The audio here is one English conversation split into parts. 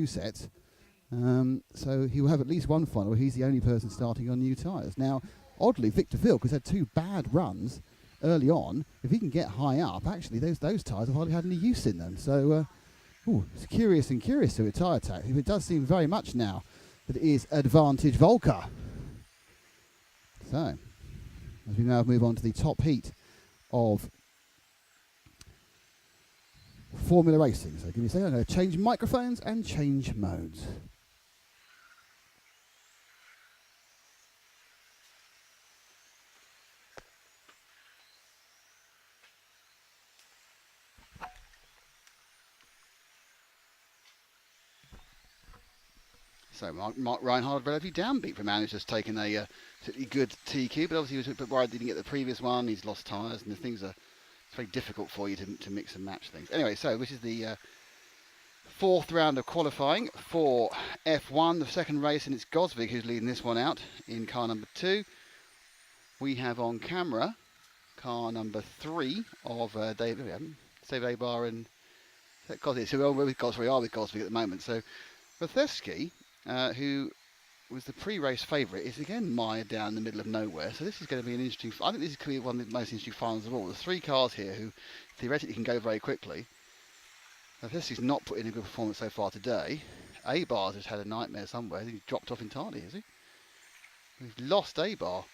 2 sets. So he will have at least one final where he's the only person starting on new tyres. Now, oddly, Victor Phil, because had 2 bad runs early on, if he can get high up, actually those tyres have hardly had any use in them. So it's curious to a tyre attack. It does seem very much now that it is advantage Volker. So, as we now move on to the top heat of Formula Racing. So give me a second, I'm going to change microphones and change modes. So Mark Reinhard relatively downbeat for a man who's just taken a particularly good TQ, but obviously he was a bit worried he didn't get the previous one. He's lost tyres, and the things it's very difficult for you to mix and match things. Anyway, so this is the 4th round of qualifying for F1, the second race, and it's Gosvig who's leading this one out in car number 2. We have on camera car number 3 of David Abar and Gosvig. So we are with Gosvig at the moment. So Rathesky, who was the pre-race favourite, is again mired down in the middle of nowhere. So this is going to be an interesting. I think this could be one of the most interesting finals of all. There's 3 cars here who theoretically can go very quickly. Rathesky's not put in a good performance so far today. Abar's just had a nightmare somewhere. I think he's dropped off entirely, has he? We've lost Abar.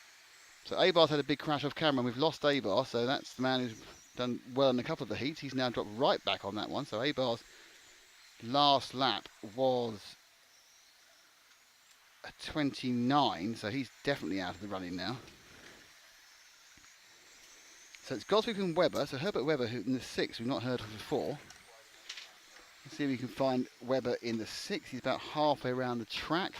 So Abar's had a big crash off camera, and we've lost Abar. So that's the man who's done well in a couple of the heats. He's now dropped right back on that one. So Abar's last lap was a 29, so he's definitely out of the running now. So it's Gosvig and Webber. So Herbert Webber, who in the 6th we've not heard of before. Let's see if we can find Webber in the 6th. He's about halfway around the track.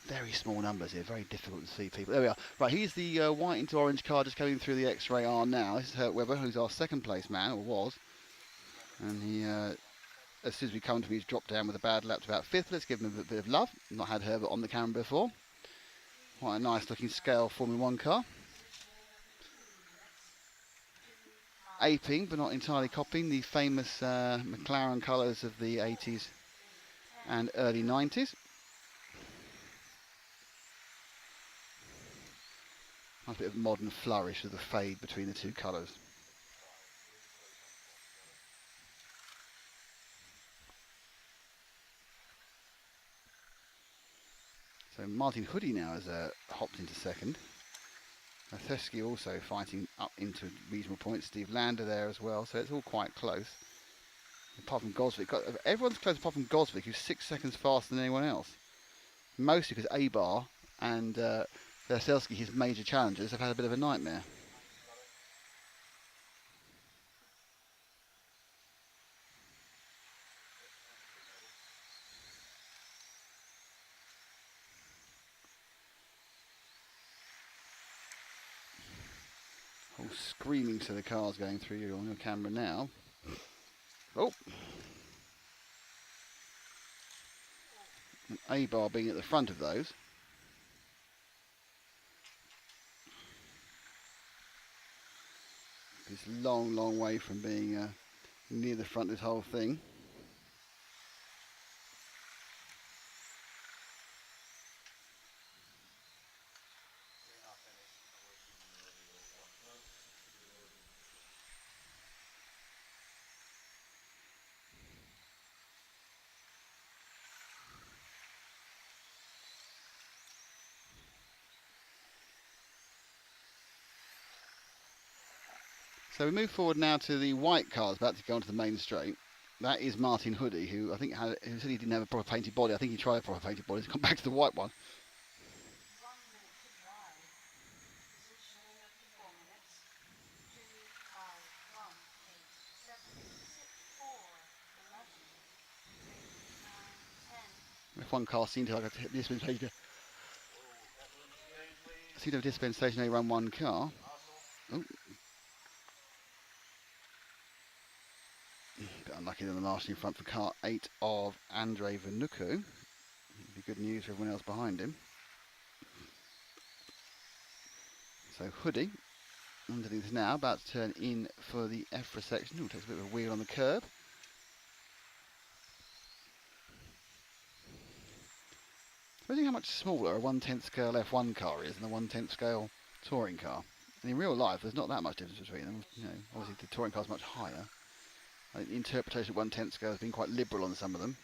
Very small numbers here, very difficult to see people. There we are. Right, he's the white into orange car just coming through the X-ray R now. This is Herbert Webber, who's our 2nd place man, or was. And he, as soon as we come to him, he's dropped down with a bad lap to about 5th. Let's give him a bit of love. Not had Herbert on the camera before. Quite a nice looking scale Formula 1 car. Aping, but not entirely copying, the famous McLaren colours of the 80s and early 90s. Nice bit of modern flourish of the fade between the 2 colours. So Martin Hoodie now has hopped into 2nd. Rathesky also fighting up into reasonable points. Steve Lander there as well, so it's all quite close. Apart from Gosvig, everyone's close apart from Gosvig, who's 6 seconds faster than anyone else. Mostly because Abar and Veselski, his major challengers, have had a bit of a nightmare. All screaming to the cars going through you on your camera now. Oh! And Abar being at the front of those. It's a long, long way from being near the front of this whole thing. So we move forward now to the white cars about to go onto the main straight. That is Martin Hoodie, who I think who said he didn't have a proper painted body. I think he tried a proper painted body. He's gone back to the white one. F1 car seemed to have a dispensation. Seemed to have a dispensation only run one car. Oh. Bit unlucky than the last in front for car 8 of Andrei Vanuku. Be good news for everyone else behind him. So Hoodie underneath now, about to turn in for the EFRA section. Ooh, takes a bit of a wheel on the curb. Imagine how much smaller a 1/10 scale F1 car is than a 1/10 scale touring car. And in real life, there's not that much difference between them. You know, obviously the touring car's much higher. I think the interpretation of 1/10 scale has been quite liberal on some of them.